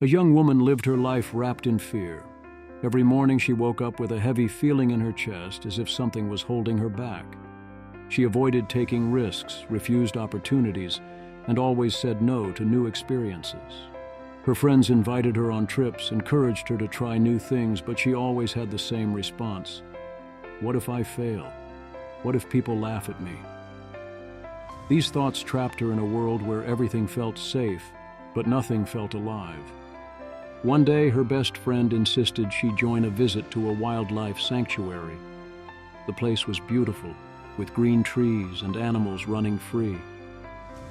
A young woman lived her life wrapped in fear. Every morning she woke up with a heavy feeling in her chest, as if something was holding her back. She avoided taking risks, refused opportunities, and always said no to new experiences. Her friends invited her on trips, encouraged her to try new things, but she always had the same response. What if I fail? What if people laugh at me? These thoughts trapped her in a world where everything felt safe, but nothing felt alive. One day, her best friend insisted she join a visit to a wildlife sanctuary. The place was beautiful, with green trees and animals running free.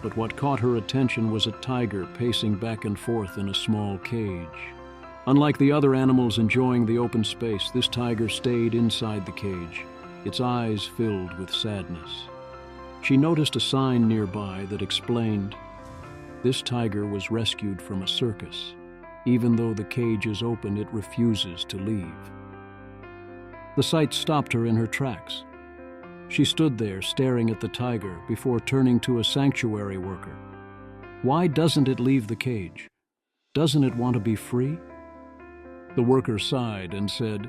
But what caught her attention was a tiger pacing back and forth in a small cage. Unlike the other animals enjoying the open space, this tiger stayed inside the cage, its eyes filled with sadness. She noticed a sign nearby that explained, "This tiger was rescued from a circus. Even though the cage is open, it refuses to leave." The sight stopped her in her tracks. She stood there staring at the tiger before turning to a sanctuary worker. Why doesn't it leave the cage? Doesn't it want to be free? The worker sighed and said,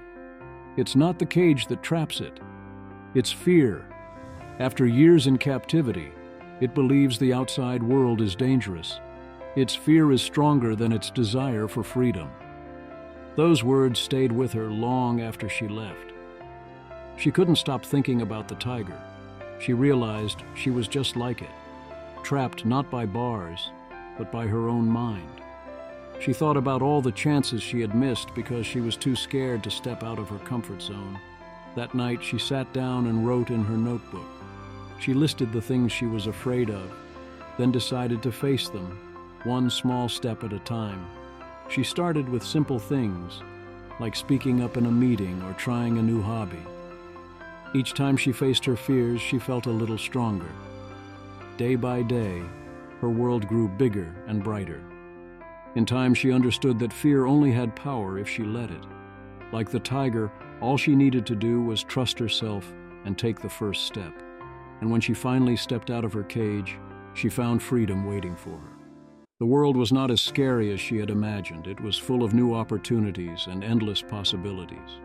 "It's not the cage that traps it. It's fear. After years in captivity, it believes the outside world is dangerous. Its fear is stronger than its desire for freedom." Those words stayed with her long after she left. She couldn't stop thinking about the tiger. She realized she was just like it, trapped not by bars, but by her own mind. She thought about all the chances she had missed because she was too scared to step out of her comfort zone. That night, she sat down and wrote in her notebook. She listed the things she was afraid of, then decided to face them, one small step at a time. She started with simple things, like speaking up in a meeting or trying a new hobby. Each time she faced her fears, she felt a little stronger. Day by day, her world grew bigger and brighter. In time, she understood that fear only had power if she let it. Like the tiger, all she needed to do was trust herself and take the first step. And when she finally stepped out of her cage, she found freedom waiting for her. The world was not as scary as she had imagined. It was full of new opportunities and endless possibilities.